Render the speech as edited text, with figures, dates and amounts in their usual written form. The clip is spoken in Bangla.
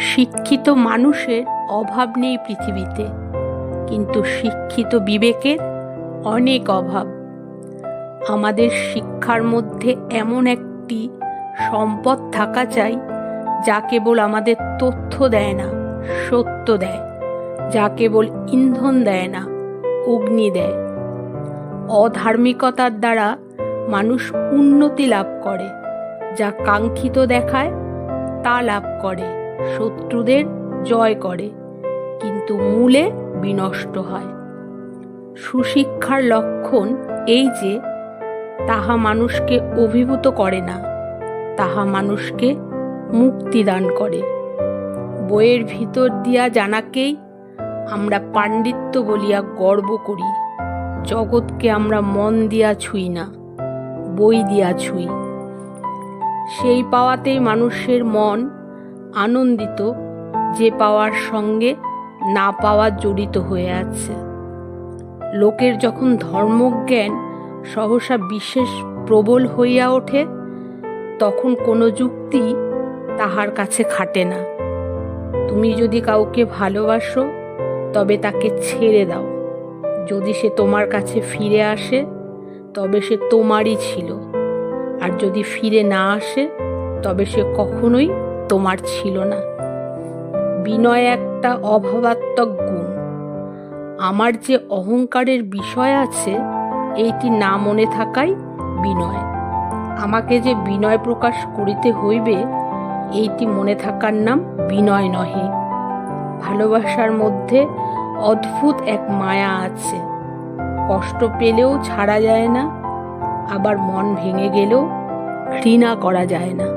শিক্ষিত মানুষের অভাব নেই পৃথিবীতে, কিন্তু শিক্ষিত বিবেকের অনেক অভাব। আমাদের শিক্ষার মধ্যে এমন একটি সম্পদ থাকা চাই যা কেবল আমাদের তথ্য দেয় না, সত্য দেয়, যা কেবল ইন্ধন দেয় না, অগ্নি দেয়। অধার্মিকতার দ্বারা মানুষ উন্নতি লাভ করে, যা কাঙ্ক্ষিত দেখায় তা লাভ করে, শত্রুদের জয় করে, কিন্তু মূলে বিনষ্ট হয়। সুশিক্ষার লক্ষণ এই যে তাহা মানুষকে অভিভূত করে না, তাহা মানুষকে মুক্তি দান করে। বইয়ের ভিতর দিয়া জানাকেই আমরা পাণ্ডিত্য বলিয়া গর্ব করি। জগৎকে আমরা মন দিয়া ছুঁই না, বই দিয়া ছুঁই। সেই পাওয়াতেই মানুষের মন আনন্দিত, যে পাওয়ার সঙ্গে না পাওয়া জড়িত হয়ে আছে। লোকের যখন ধর্মজ্ঞান সহসা বিশেষ প্রবল হইয়া ওঠে, তখন কোনো যুক্তি তাহার কাছে খাটে না। তুমি যদি কাউকে ভালোবাসো, তবে তাকে ছেড়ে দাও। যদি সে তোমার কাছে ফিরে আসে, তবে সে তোমারই ছিল, আর যদি ফিরে না আসে, তবে সে কখনোই তোমার ছিল না। বিনয় একটা অভাবাত্মক গুণ। আমার যে অহংকারের বিষয় আছে, এইটি না মনে থাকাই বিনয়। আমাকে যে বিনয় প্রকাশ করিতে হইবে, এইটি মনে থাকার নাম বিনয় নহে। ভালোবাসার মধ্যে অদ্ভুত এক মায়া আছে। কষ্ট পেলেও ছাড়া যায় না, আবার মন ভেঙে গেলেও ঘৃণা করা যায় না।